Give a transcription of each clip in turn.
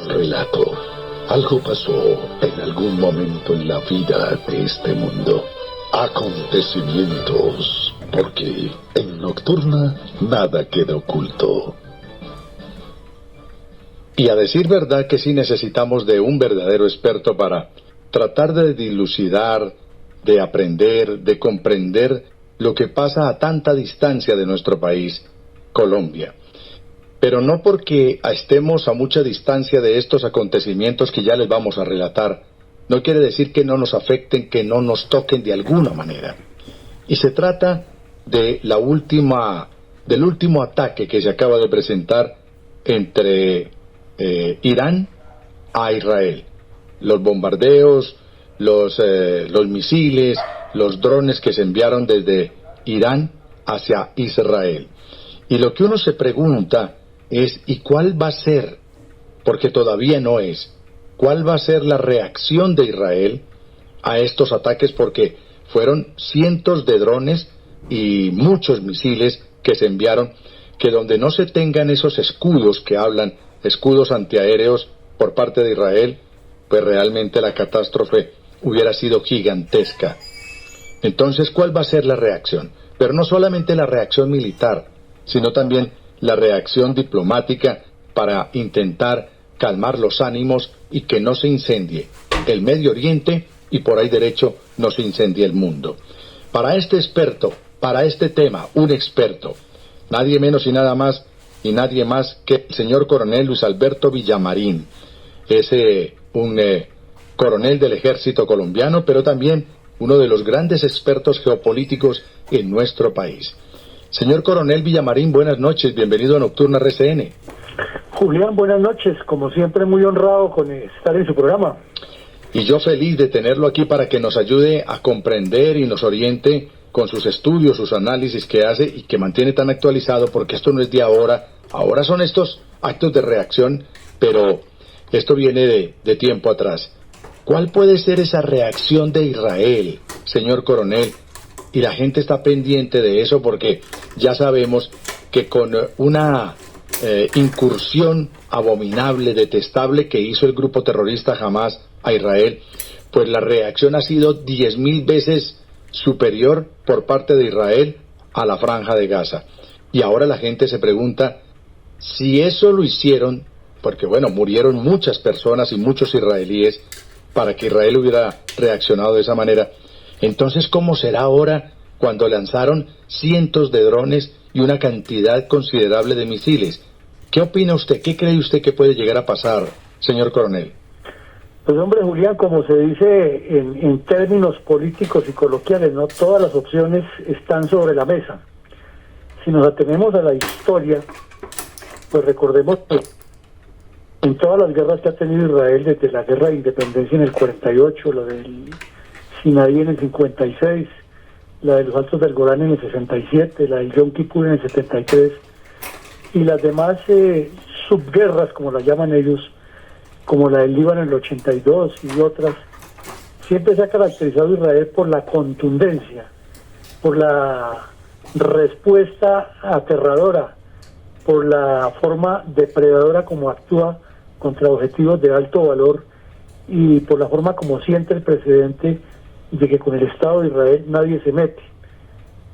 un relato. Algo pasó en algún momento en la vida de este mundo. Acontecimientos, porque en Nocturna nada queda oculto. Y a decir verdad que sí necesitamos de un verdadero experto para tratar de dilucidar, de aprender, de comprender lo que pasa a tanta distancia de nuestro país, Colombia. Pero no porque estemos a mucha distancia de estos acontecimientos que ya les vamos a relatar, no quiere decir que no nos afecten, que no nos toquen de alguna manera. Y se trata de del último ataque que se acaba de presentar entre Irán a Israel. Los bombardeos, los misiles, los drones que se enviaron desde Irán hacia Israel. Y lo que uno se pregunta es, ¿y cuál va a ser? Porque todavía no es. ¿Cuál va a ser la reacción de Israel a estos ataques? Porque fueron cientos de drones y muchos misiles que se enviaron, que donde no se tengan esos escudos que hablan, escudos antiaéreos por parte de Israel, pues realmente la catástrofe hubiera sido gigantesca. Entonces, ¿cuál va a ser la reacción? Pero no solamente la reacción militar, sino también la reacción diplomática para intentar calmar los ánimos y que no se incendie el Medio Oriente y por ahí derecho no se incendie el mundo. Para este experto, para este tema, un experto, nadie menos y nada más y nadie más que el señor coronel Luis Alberto Villamarín. Es un coronel del ejército colombiano, pero también uno de los grandes expertos geopolíticos en nuestro país. Señor coronel Villamarín, buenas noches, bienvenido a Nocturna RCN. Julián, buenas noches, como siempre muy honrado con estar en su programa. Y yo feliz de tenerlo aquí para que nos ayude a comprender y nos oriente con sus estudios, sus análisis que hace y que mantiene tan actualizado, porque esto no es de ahora son estos actos de reacción, pero esto viene de tiempo atrás. ¿Cuál puede ser esa reacción de Israel, señor coronel? Y la gente está pendiente de eso porque ya sabemos que con una incursión abominable, detestable que hizo el grupo terrorista Hamás a Israel, pues la reacción ha sido 10.000 veces superior por parte de Israel a la Franja de Gaza. Y ahora la gente se pregunta si eso lo hicieron, porque bueno, murieron muchas personas y muchos israelíes para que Israel hubiera reaccionado de esa manera. Entonces, ¿cómo será ahora cuando lanzaron cientos de drones y una cantidad considerable de misiles? ¿Qué opina usted? ¿Qué cree usted que puede llegar a pasar, señor coronel? Pues hombre, Julián, como se dice en términos políticos y coloquiales, no todas las opciones están sobre la mesa. Si nos atenemos a la historia, pues recordemos que en todas las guerras que ha tenido Israel, desde la guerra de independencia en el 48, la del Sinaí en el 56, la de los Altos del Golán en el 67, la del Yom Kippur en el 73, y las demás subguerras, como las llaman ellos, como la del Líbano en el 82 y otras, siempre se ha caracterizado Israel por la contundencia, por la respuesta aterradora, por la forma depredadora como actúa contra objetivos de alto valor y por la forma como siente el precedente de que con el Estado de Israel nadie se mete.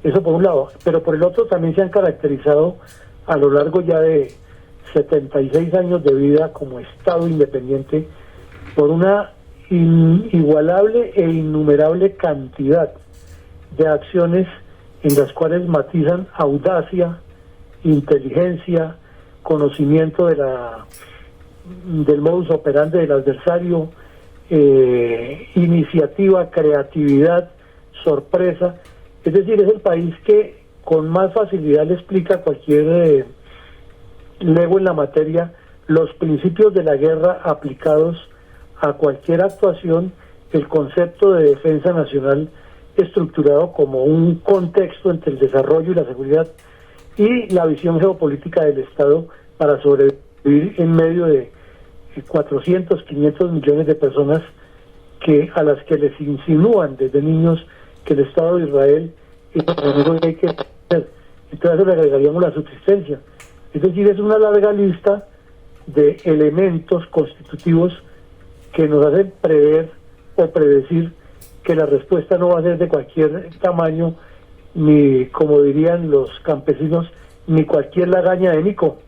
Eso por un lado, pero por el otro también se han caracterizado a lo largo ya de 76 años de vida como Estado independiente por una inigualable e innumerable cantidad de acciones en las cuales matizan audacia, inteligencia, conocimiento del modus operandi del adversario, iniciativa, creatividad, sorpresa. Es decir, es el país que con más facilidad le explica a cualquier lego en la materia los principios de la guerra aplicados a cualquier actuación, el concepto de defensa nacional estructurado como un contexto entre el desarrollo y la seguridad y la visión geopolítica del Estado para sobrevivir en medio de 400, 500 millones de personas a las que les insinúan desde niños que el Estado de Israel es lo primero que hay que hacer. Entonces le agregaríamos la subsistencia. Es decir, es una larga lista de elementos constitutivos que nos hacen prever o predecir que la respuesta no va a ser de cualquier tamaño, ni, como dirían los campesinos, ni cualquier lagaña de mico.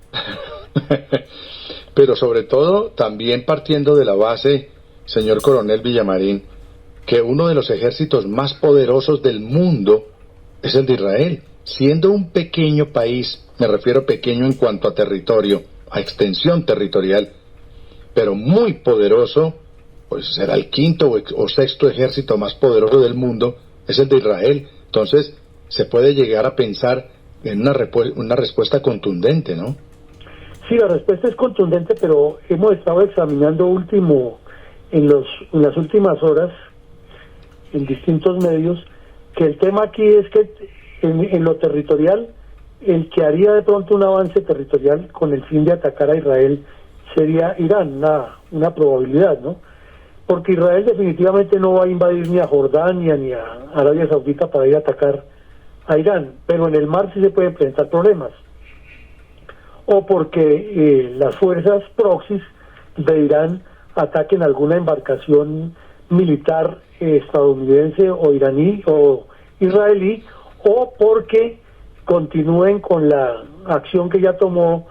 Pero sobre todo, también partiendo de la base, señor Coronel Villamarín, que uno de los ejércitos más poderosos del mundo es el de Israel. Siendo un pequeño país, me refiero pequeño en cuanto a territorio, a extensión territorial, pero muy poderoso, pues será el quinto o sexto ejército más poderoso del mundo, es el de Israel. Entonces, se puede llegar a pensar en una respuesta contundente, ¿no? Sí, la respuesta es contundente, pero hemos estado examinando en las últimas horas, en distintos medios, que el tema aquí es que en lo territorial, el que haría de pronto un avance territorial con el fin de atacar a Israel sería Irán, una probabilidad, ¿no? Porque Israel definitivamente no va a invadir ni a Jordania ni a Arabia Saudita para ir a atacar a Irán, pero en el mar sí se pueden presentar problemas. O porque las fuerzas proxies de Irán ataquen alguna embarcación militar estadounidense o iraní o israelí, o porque continúen con la acción que ya tomó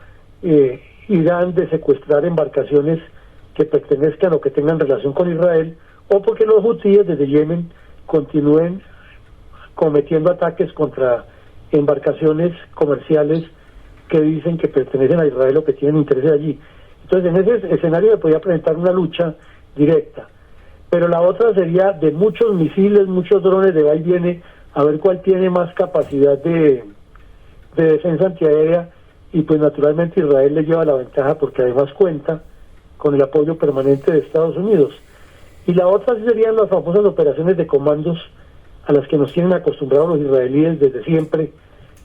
Irán de secuestrar embarcaciones que pertenezcan o que tengan relación con Israel, o porque los hutíes desde Yemen continúen cometiendo ataques contra embarcaciones comerciales que dicen que pertenecen a Israel o que tienen intereses allí. Entonces, en ese escenario se podría presentar una lucha directa. Pero la otra sería de muchos misiles, muchos drones de va y viene, a ver cuál tiene más capacidad de defensa antiaérea, y pues naturalmente Israel le lleva la ventaja porque además cuenta con el apoyo permanente de Estados Unidos. Y la otra serían las famosas operaciones de comandos a las que nos tienen acostumbrados los israelíes desde siempre,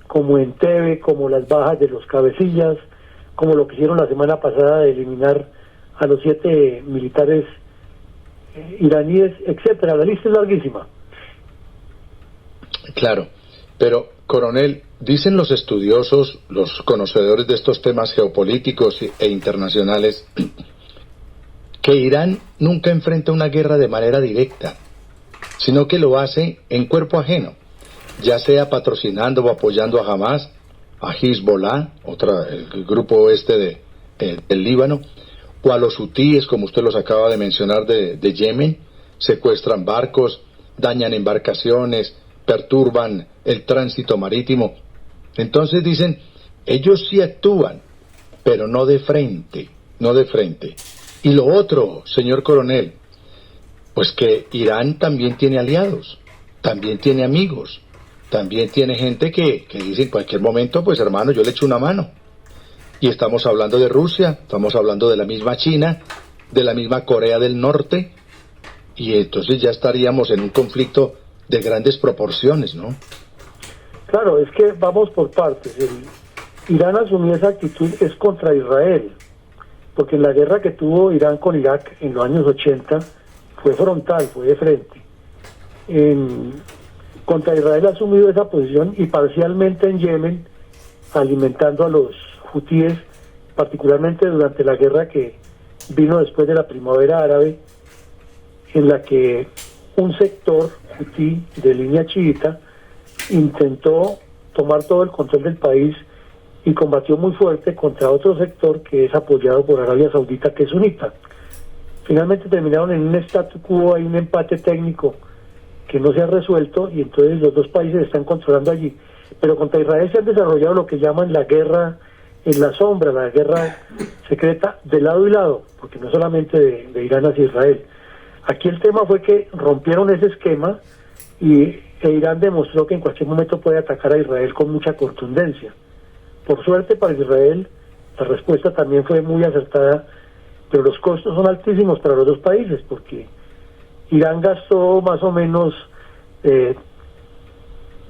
como Entebbe, como las bajas de los cabecillas, como lo que hicieron la semana pasada de eliminar a los 7 militares iraníes, etcétera. La lista es larguísima. Claro, pero coronel, dicen los estudiosos, los conocedores de estos temas geopolíticos e internacionales, que Irán nunca enfrenta una guerra de manera directa, sino que lo hace en cuerpo ajeno, ya sea patrocinando o apoyando a Hamas, a Hezbollah, el grupo del Líbano, o a los hutíes, como usted los acaba de mencionar, de Yemen. Secuestran barcos, dañan embarcaciones, perturban el tránsito marítimo. Entonces dicen, ellos sí actúan, pero no de frente. Y lo otro, señor coronel, pues que Irán también tiene aliados, también tiene amigos, también tiene gente que dice en cualquier momento, pues hermano, yo le echo una mano. Y estamos hablando de Rusia, estamos hablando de la misma China, de la misma Corea del Norte, y entonces ya estaríamos en un conflicto de grandes proporciones, ¿no? Claro, es que vamos por partes. Irán asumió esa actitud es contra Israel, porque en la guerra que tuvo Irán con Irak en los años 80 fue frontal, fue de frente. Contra Israel ha asumido esa posición, y parcialmente en Yemen, alimentando a los hutíes, particularmente durante la guerra que vino después de la primavera árabe, en la que un sector hutí de línea chiita intentó tomar todo el control del país y combatió muy fuerte contra otro sector que es apoyado por Arabia Saudita, que es sunita. Finalmente terminaron en un statu quo, hay un empate técnico que no se ha resuelto, y entonces los dos países están controlando allí. Pero contra Israel se han desarrollado lo que llaman la guerra en la sombra, la guerra secreta de lado y lado, porque no solamente de Irán hacia Israel. Aquí el tema fue que rompieron ese esquema, e Irán demostró que en cualquier momento puede atacar a Israel con mucha contundencia. Por suerte para Israel, la respuesta también fue muy acertada, pero los costos son altísimos para los dos países, porque Irán gastó más o menos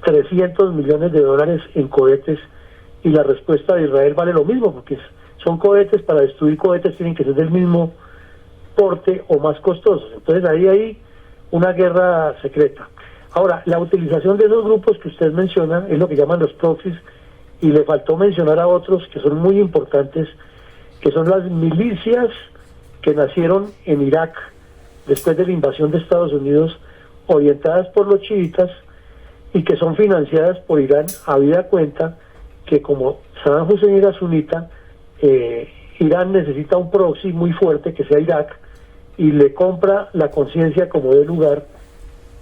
300 millones de dólares en cohetes, y la respuesta de Israel vale lo mismo, porque son cohetes, para destruir cohetes tienen que ser del mismo porte o más costosos. Entonces ahí hay una guerra secreta. Ahora, la utilización de esos grupos que usted menciona es lo que llaman los proxies, y le faltó mencionar a otros que son muy importantes, que son las milicias que nacieron en Irak después de la invasión de Estados Unidos, orientadas por los chiitas y que son financiadas por Irán, habida cuenta que como Saddam Hussein era sunita, Irán necesita un proxy muy fuerte que sea Irak, y le compra la conciencia como de lugar,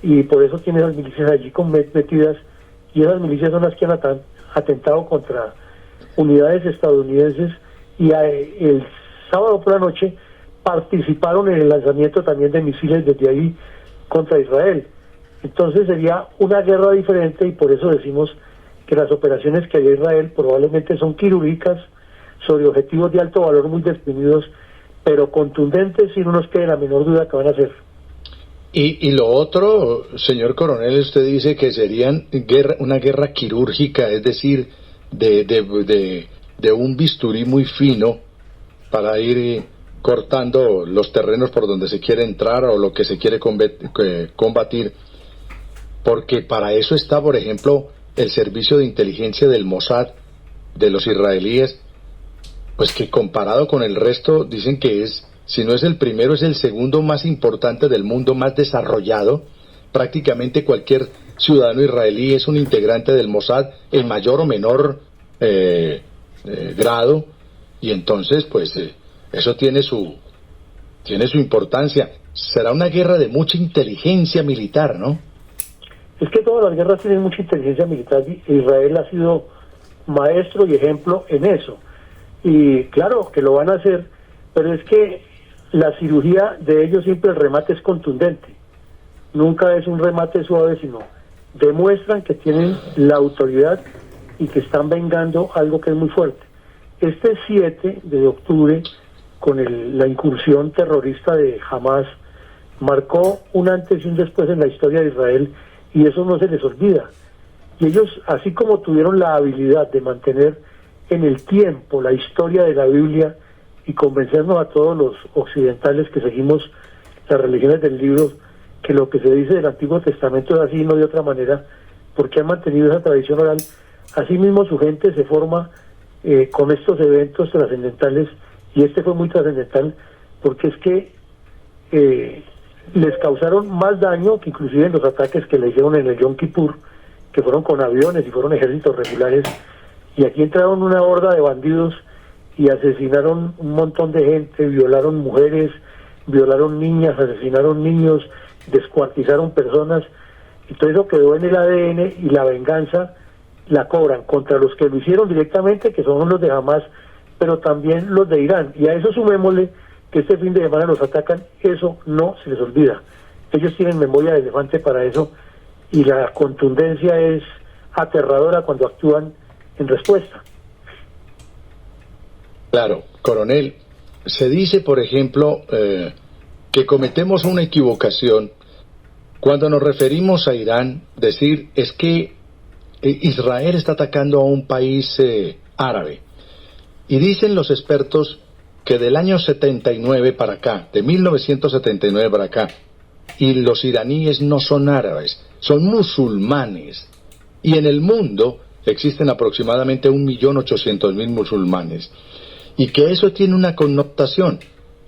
y por eso tiene las milicias allí metidas, y esas milicias son las que han atentado contra unidades estadounidenses, y el sábado por la noche participaron en el lanzamiento también de misiles desde ahí contra Israel. Entonces sería una guerra diferente, y por eso decimos que las operaciones que haría Israel probablemente son quirúrgicas sobre objetivos de alto valor muy definidos, pero contundentes, y no nos quede la menor duda que van a ser. Y lo otro, señor coronel, usted dice que serían una guerra quirúrgica, es decir, de un bisturí muy fino para ir cortando los terrenos por donde se quiere entrar o lo que se quiere combatir, porque para eso está, por ejemplo, el servicio de inteligencia del Mossad de los israelíes, pues que comparado con el resto dicen que es, si no es el primero, es el segundo más importante del mundo, más desarrollado. Prácticamente cualquier ciudadano israelí es un integrante del Mossad en mayor o menor grado, y entonces pues eso tiene su importancia. Será una guerra de mucha inteligencia militar, ¿no? Es que todas las guerras tienen mucha inteligencia militar, y Israel ha sido maestro y ejemplo en eso. Y claro que lo van a hacer, pero es que la cirugía de ellos siempre el remate es contundente. Nunca es un remate suave, sino demuestran que tienen la autoridad y que están vengando algo que es muy fuerte. Este 7 de octubre, con la incursión terrorista de Hamas, marcó un antes y un después en la historia de Israel, y eso no se les olvida. Y ellos, así como tuvieron la habilidad de mantener en el tiempo la historia de la Biblia y convencernos a todos los occidentales que seguimos las religiones del libro, que lo que se dice del Antiguo Testamento es así y no de otra manera, porque han mantenido esa tradición oral. Asimismo su gente se forma con estos eventos trascendentales, y este fue muy trascendental porque es que les causaron más daño que inclusive en los ataques que le hicieron en el Yom Kippur, que fueron con aviones y fueron ejércitos regulares, y aquí entraron una horda de bandidos y asesinaron un montón de gente, violaron mujeres, violaron niñas, asesinaron niños, descuartizaron personas, y todo eso quedó en el ADN, y la venganza la cobran contra los que lo hicieron directamente, que son los de Hamas, pero también los de Irán, y a eso sumémosle que este fin de semana los atacan. Eso no se les olvida. Ellos tienen memoria de elefante para eso, y la contundencia es aterradora cuando actúan en respuesta. Claro, coronel, se dice, por ejemplo, que cometemos una equivocación cuando nos referimos a Irán, decir es que Israel está atacando a un país árabe. Y dicen los expertos que del año 79 para acá, de 1979 para acá, y los iraníes no son árabes, son musulmanes. Y en el mundo existen aproximadamente 1.800.000 musulmanes. Y que eso tiene una connotación,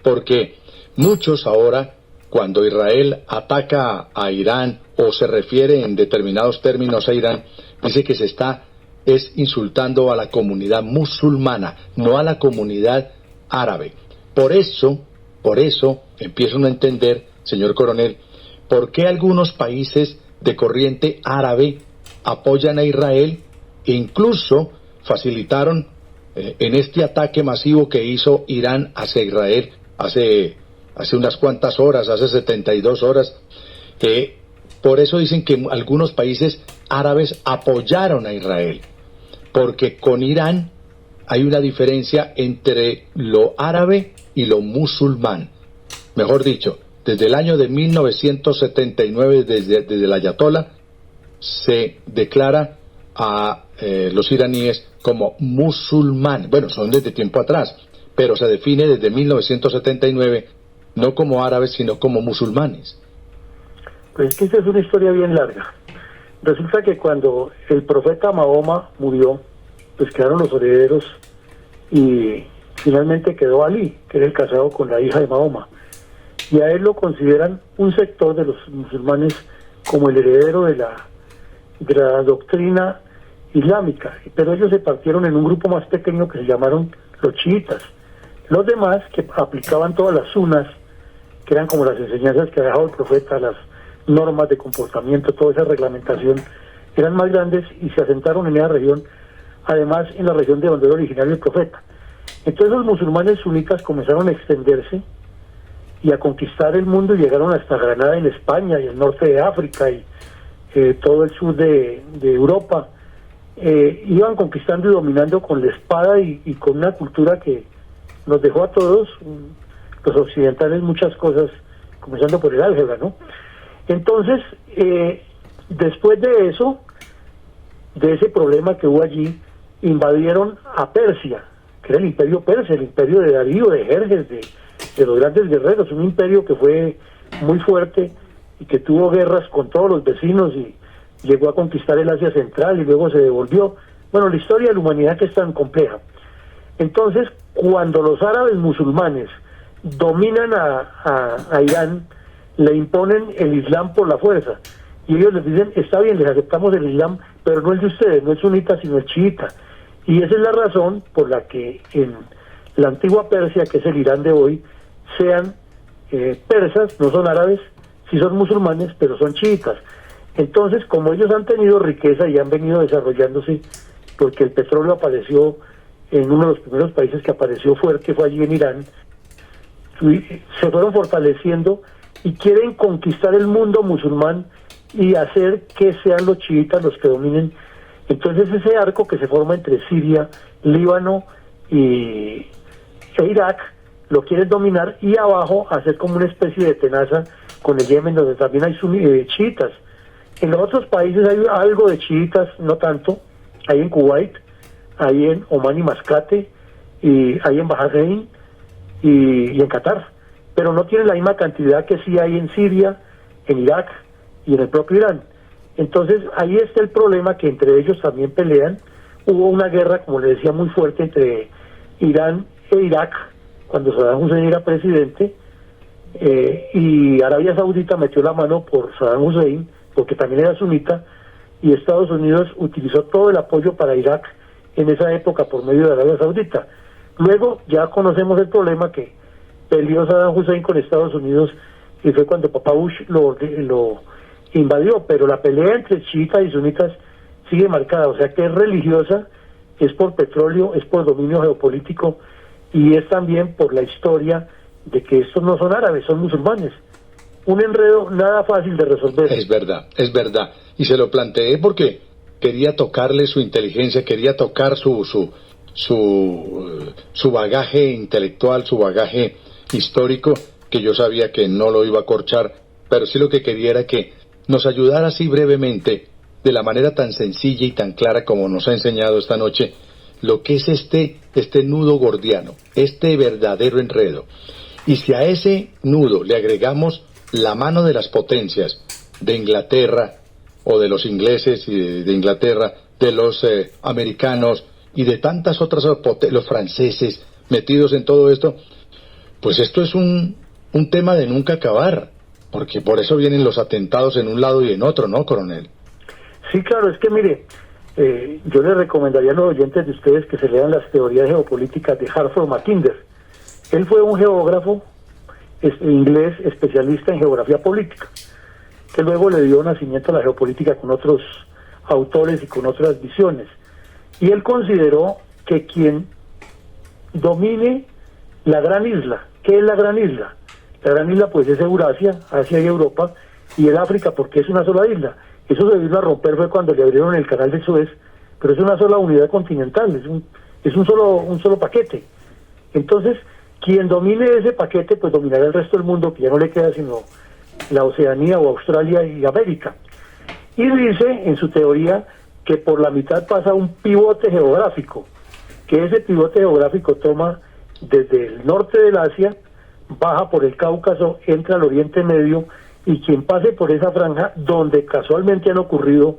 porque muchos ahora, cuando Israel ataca a Irán o se refiere en determinados términos a Irán, dice que se está insultando a la comunidad musulmana, no a la comunidad árabe. Por eso empiezo a entender, señor coronel, por qué algunos países de corriente árabe apoyan a Israel e incluso facilitaron en este ataque masivo que hizo Irán hacia Israel hace unas cuantas horas, hace 72 horas. Por eso dicen que algunos países árabes apoyaron a Israel, porque con Irán hay una diferencia entre lo árabe y lo musulmán. Mejor dicho, desde el año de 1979, desde el Ayatollah, se declara a los iraníes como musulmanes. Bueno, son desde tiempo atrás, pero se define desde 1979 no como árabes, sino como musulmanes. Pues es que esta es una historia bien larga. Resulta que cuando el profeta Mahoma murió, pues quedaron los herederos, y finalmente quedó Ali, que era el casado con la hija de Mahoma, y a él lo consideran un sector de los musulmanes como el heredero de la doctrina islámica, pero ellos se partieron en un grupo más pequeño que se llamaron los chiitas. Los demás, que aplicaban todas las sunas, que eran como las enseñanzas que ha dejado el profeta, las normas de comportamiento, toda esa reglamentación, eran más grandes y se asentaron en esa región, además en la región de donde era originario el profeta. Entonces los musulmanes sunitas comenzaron a extenderse y a conquistar el mundo y llegaron hasta Granada en España y el norte de África y todo el sur de Europa. Iban conquistando y dominando con la espada y con una cultura que nos dejó a todos, los occidentales, muchas cosas, comenzando por el álgebra, ¿no? Entonces, después de eso, de ese problema que hubo allí, invadieron a Persia, que era el imperio persa, el imperio de Darío, de Jerjes, de los grandes guerreros, un imperio que fue muy fuerte y que tuvo guerras con todos los vecinos y llegó a conquistar el Asia Central y luego se devolvió. Bueno, la historia de la humanidad que es tan compleja. Entonces, cuando los árabes musulmanes dominan a Irán, le imponen el Islam por la fuerza, y ellos les dicen, está bien, les aceptamos el Islam, pero no es de ustedes, no es sunita, sino es chiita. Y esa es la razón por la que en la antigua Persia, que es el Irán de hoy, sean persas, no son árabes, sí son musulmanes, pero son chiitas. Entonces, como ellos han tenido riqueza y han venido desarrollándose, porque el petróleo apareció en uno de los primeros países que apareció fuerte, fue allí en Irán, se fueron fortaleciendo y quieren conquistar el mundo musulmán y hacer que sean los chiitas los que dominen. Entonces ese arco que se forma entre Siria, Líbano e Irak, lo quieren dominar, y abajo hacer como una especie de tenaza con el Yemen, donde también hay chiitas. En los otros países hay algo de chiitas, no tanto, hay en Kuwait, hay en Omán y Mascate, y hay en Bahrein y en Qatar, pero no tienen la misma cantidad que sí hay en Siria, en Irak y en el propio Irán. Entonces ahí está el problema, que entre ellos también pelean. Hubo una guerra, como le decía, muy fuerte entre Irán e Irak cuando Saddam Hussein era presidente, y Arabia Saudita metió la mano por Saddam Hussein porque también era sunita, y Estados Unidos utilizó todo el apoyo para Irak en esa época por medio de Arabia Saudita. Luego ya conocemos el problema, que peleó Saddam Hussein con Estados Unidos y fue cuando Papá Bush lo invadió, pero la pelea entre chiitas y sunitas sigue marcada, o sea que es religiosa, es por petróleo, es por dominio geopolítico, y es también por la historia de que estos no son árabes, son musulmanes. Un enredo nada fácil de resolver. Es verdad, y se lo planteé porque quería tocarle su inteligencia, quería tocar su bagaje intelectual, su bagaje histórico, que yo sabía que no lo iba a corchar, pero sí lo que quería era que nos ayudara así brevemente, de la manera tan sencilla y tan clara como nos ha enseñado esta noche, lo que es este nudo gordiano, este verdadero enredo. Y si a ese nudo le agregamos la mano de las potencias, de Inglaterra, o de los ingleses y de Inglaterra, de los americanos y de tantas otras, los franceses metidos en todo esto, pues esto es un tema de nunca acabar, porque por eso vienen los atentados en un lado y en otro, ¿no, coronel? Sí, claro, es que mire, yo les recomendaría a los oyentes de ustedes que se lean las teorías geopolíticas de Hartford Mackinder. Él fue un geógrafo inglés especialista en geografía política, que luego le dio nacimiento a la geopolítica con otros autores y con otras visiones. Y él consideró que quien domine la gran isla, ¿qué es la gran isla? La gran isla pues es Eurasia, Asia y Europa, y el África porque es una sola isla. Eso se vino a romper fue cuando le abrieron el canal de Suez, pero es una sola unidad continental, es un solo paquete. Entonces, quien domine ese paquete pues dominará el resto del mundo, que ya no le queda sino la Oceanía o Australia y América. Y dice en su teoría que por la mitad pasa un pivote geográfico, que ese pivote geográfico toma desde el norte del Asia, baja por el Cáucaso, entra al Oriente Medio, y quien pase por esa franja donde casualmente han ocurrido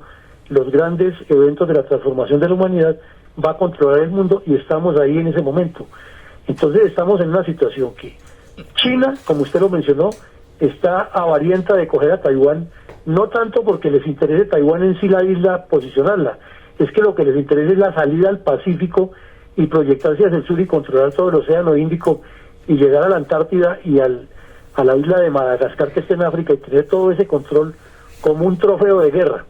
los grandes eventos de la transformación de la humanidad, va a controlar el mundo, y estamos ahí en ese momento. Entonces estamos en una situación que China, como usted lo mencionó, está avarienta de coger a Taiwán, no tanto porque les interese Taiwán en sí la isla, posicionarla, es que lo que les interesa es la salida al Pacífico y proyectarse hacia el sur y controlar todo el océano Índico y llegar a la Antártida y a la isla de Madagascar que está en África y tener todo ese control como un trofeo de guerra.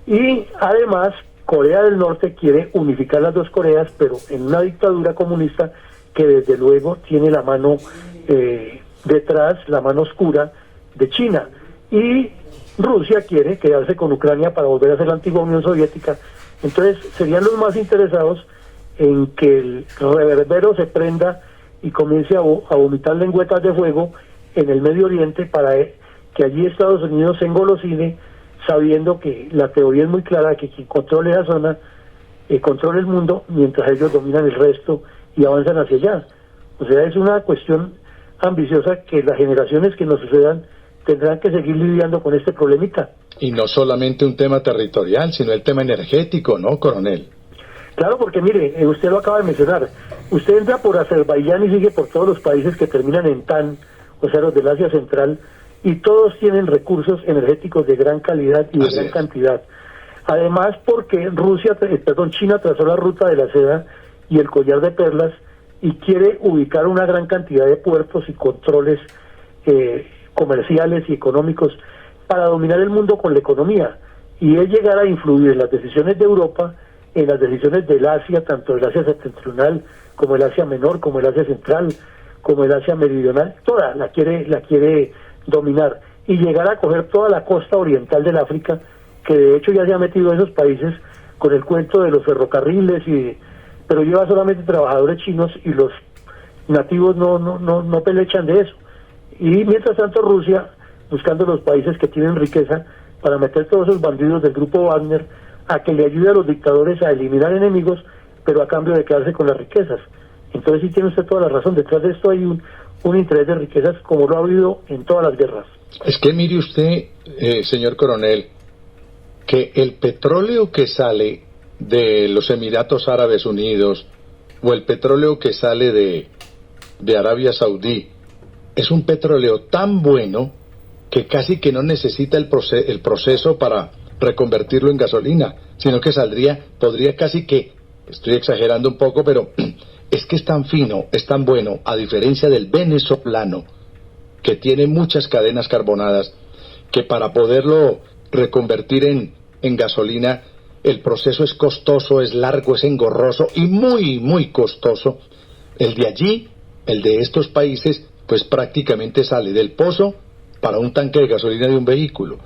Y además Corea del Norte quiere unificar las dos Coreas, pero en una dictadura comunista que desde luego tiene la mano detrás, la mano oscura de China. Y Rusia quiere quedarse con Ucrania para volver a ser la antigua Unión Soviética. Entonces serían los más interesados en que el reverbero se prenda y comience a vomitar lengüetas de fuego en el Medio Oriente para que allí Estados Unidos se engolosine, sabiendo que la teoría es muy clara, que quien controle esa zona controla el mundo, mientras ellos dominan el resto y avanzan hacia allá. O sea, es una cuestión ambiciosa que las generaciones que nos sucedan tendrán que seguir lidiando con este problemita. Y no solamente un tema territorial, sino el tema energético, ¿no, coronel? Claro, porque mire, usted lo acaba de mencionar, usted entra por Azerbaiyán y sigue por todos los países que terminan en TAN, o sea, los del Asia Central, y todos tienen recursos energéticos de gran calidad y de gran cantidad. Además, porque China trazó la ruta de la seda y el collar de perlas y quiere ubicar una gran cantidad de puertos y controles comerciales y económicos para dominar el mundo con la economía, y es llegar a influir en las decisiones de Europa, en las decisiones del Asia, tanto el Asia septentrional como el Asia menor, como el Asia central, como el Asia meridional, toda la quiere dominar, y llegar a coger toda la costa oriental del África, que de hecho ya se ha metido en esos países con el cuento de los ferrocarriles, pero lleva solamente trabajadores chinos y los nativos no pelechan de eso. Y mientras tanto Rusia, buscando los países que tienen riqueza, para meter todos esos bandidos del grupo Wagner a que le ayude a los dictadores a eliminar enemigos, pero a cambio de quedarse con las riquezas. Entonces sí tiene usted toda la razón, detrás de esto hay un interés de riquezas como lo ha habido en todas las guerras. Es que mire usted, señor coronel, que el petróleo que sale de los Emiratos Árabes Unidos o el petróleo que sale de Arabia Saudí es un petróleo tan bueno que casi que no necesita el proceso para reconvertirlo en gasolina, sino que podría casi que, estoy exagerando un poco, pero es que es tan fino, es tan bueno, a diferencia del venezolano, que tiene muchas cadenas carbonadas, que para poderlo reconvertir en gasolina, el proceso es costoso, es largo, es engorroso y muy, muy costoso. El de allí, el de estos países, pues prácticamente sale del pozo para un tanque de gasolina de un vehículo.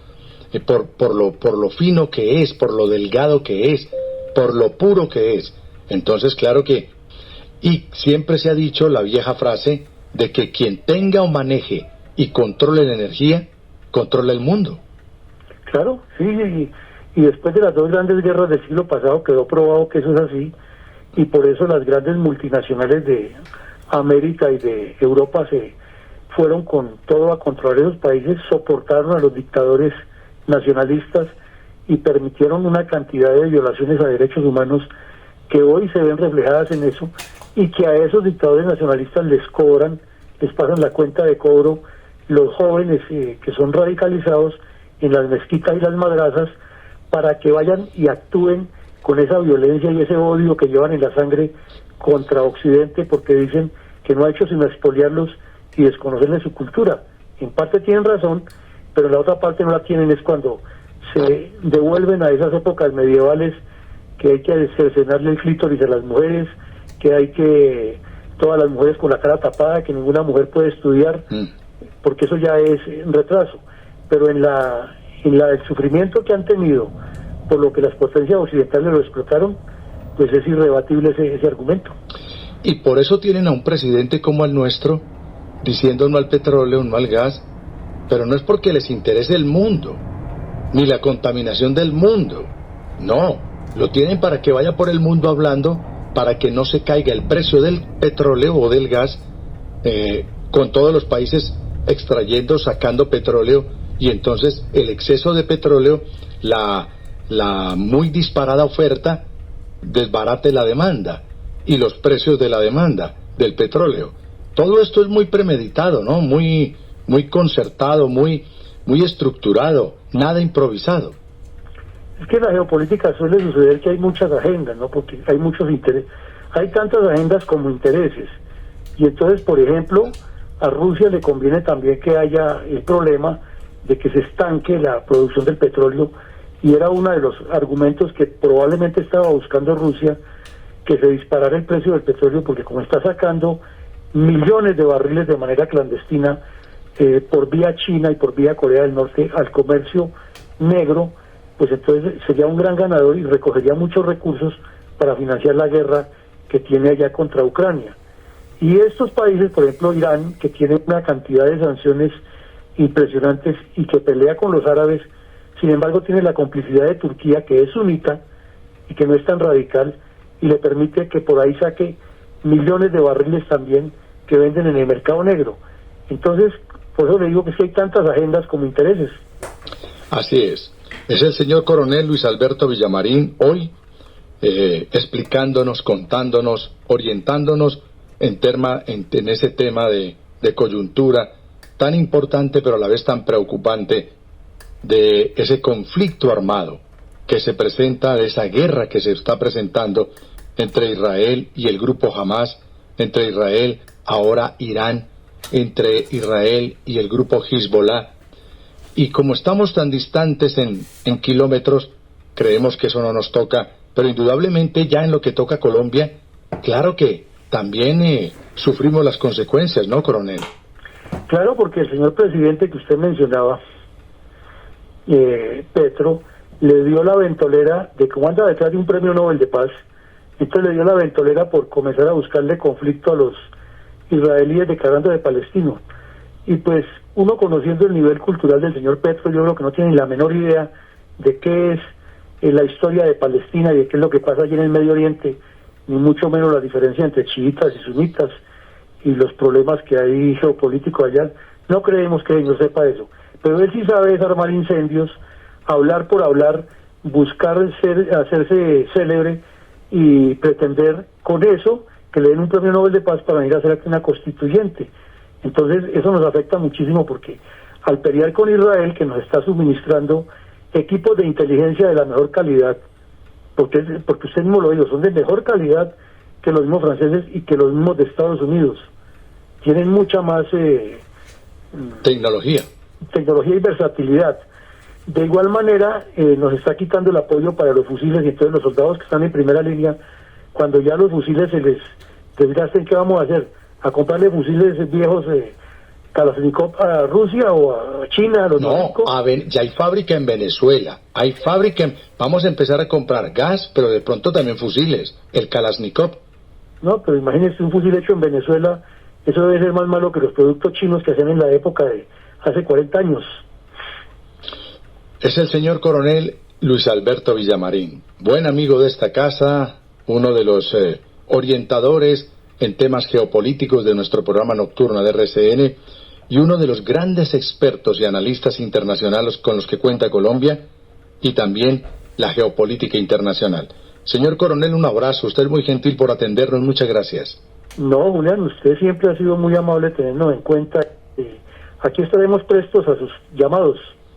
Por lo fino que es, por lo delgado que es, por lo puro que es. Entonces, claro que, y siempre se ha dicho la vieja frase de que quien tenga o maneje y controle la energía, controla el mundo. Claro, sí, y después de las dos grandes guerras del siglo pasado quedó probado que eso es así, y por eso las grandes multinacionales de América y de Europa se fueron con todo a controlar esos países, soportaron a los dictadores nacionalistas y permitieron una cantidad de violaciones a derechos humanos que hoy se ven reflejadas en eso, y que a esos dictadores nacionalistas les pasan la cuenta de cobro los jóvenes que son radicalizados en las mezquitas y las madrazas, para que vayan y actúen con esa violencia y ese odio que llevan en la sangre contra Occidente, porque dicen que no ha hecho sino expoliarlos y desconocerles su cultura. En parte tienen razón, pero la otra parte no la tienen, es cuando se devuelven a esas épocas medievales, que hay que cercenarle el clítoris a las mujeres, que hay que todas las mujeres con la cara tapada, que ninguna mujer puede estudiar, porque eso ya es un retraso. Pero en el sufrimiento que han tenido por lo que las potencias occidentales lo explotaron, pues es irrebatible ese argumento. Y por eso tienen a un presidente como el nuestro diciendo no al petróleo, no al gas, pero no es porque les interese el mundo ni la contaminación del mundo, no, lo tienen para que vaya por el mundo hablando, para que no se caiga el precio del petróleo o del gas, con todos los países extrayendo, sacando petróleo, y entonces el exceso de petróleo, la muy disparada oferta, desbarate la demanda y los precios de la demanda, del petróleo. Todo esto es muy premeditado, ¿no? Muy concertado, muy estructurado, nada improvisado. Es que en la geopolítica suele suceder que hay muchas agendas, ¿no? Porque hay muchos intereses. Hay tantas agendas como intereses. Y entonces, por ejemplo, a Rusia le conviene también que haya el problema de que se estanque la producción del petróleo, y era uno de los argumentos que probablemente estaba buscando Rusia, que se disparara el precio del petróleo, porque como está sacando millones de barriles de manera clandestina por vía China y por vía Corea del Norte al comercio negro, pues entonces sería un gran ganador y recogería muchos recursos para financiar la guerra que tiene allá contra Ucrania. Y estos países, por ejemplo Irán, que tiene una cantidad de sanciones impresionantes y que pelea con los árabes, sin embargo tiene la complicidad de Turquía, que es sunita y que no es tan radical, y le permite que por ahí saque millones de barriles también que venden en el mercado negro. Entonces, por eso le digo que es que hay tantas agendas como intereses. Así es. Es el señor coronel Luis Alberto Villamarín hoy explicándonos, contándonos, orientándonos en ese tema de coyuntura tan importante pero a la vez tan preocupante, de ese conflicto armado que se presenta, de esa guerra que se está presentando entre Israel y el grupo Hamas, entre Israel, ahora Irán, entre Israel y el grupo Hezbollah. Y como estamos tan distantes en kilómetros, creemos que eso no nos toca, pero indudablemente ya en lo que toca a Colombia, claro que también sufrimos las consecuencias, ¿no, coronel? Claro, porque el señor presidente que usted mencionaba, Petro, le dio la ventolera de cómo anda detrás de un premio Nobel de Paz. Entonces le dio la ventolera por comenzar a buscarle conflicto a los israelíes declarando de palestino. Y pues uno, conociendo el nivel cultural del señor Petro, yo creo que no tiene ni la menor idea de qué es la historia de Palestina y de qué es lo que pasa allí en el Medio Oriente, ni mucho menos la diferencia entre chiitas y sunitas y los problemas que hay geopolíticos allá. No creemos que él no sepa eso, pero él sí sabe es armar incendios, hablar por hablar, buscar hacerse célebre y pretender con eso que le den un premio Nobel de Paz para ir a hacer aquí una constituyente. Entonces eso nos afecta muchísimo, porque al pelear con Israel, que nos está suministrando equipos de inteligencia de la mejor calidad, porque usted mismo lo dijo, son de mejor calidad que los mismos franceses y que los mismos de Estados Unidos, tienen mucha más tecnología y versatilidad. De igual manera nos está quitando el apoyo para los fusiles, y entonces los soldados que están en primera línea, cuando ya los fusiles se les desgasten, ¿qué vamos a hacer? ¿A comprarle fusiles viejos Kalashnikov a Rusia o a China? No, ya hay fábrica en Venezuela, vamos a empezar a comprar gas, pero de pronto también fusiles, el Kalashnikov. No, pero imagínese un fusil hecho en Venezuela, eso debe ser más malo que los productos chinos que hacían en la época de hace 40 años. Es el señor coronel Luis Alberto Villamarín, buen amigo de esta casa, uno de los orientadores en temas geopolíticos de nuestro programa nocturno de RCN, y uno de los grandes expertos y analistas internacionales con los que cuenta Colombia, y también la geopolítica internacional. Señor coronel, un abrazo, usted es muy gentil por atendernos, muchas gracias. No, Julián, usted siempre ha sido muy amable teniendo en cuenta. Aquí estaremos prestos a sus llamados.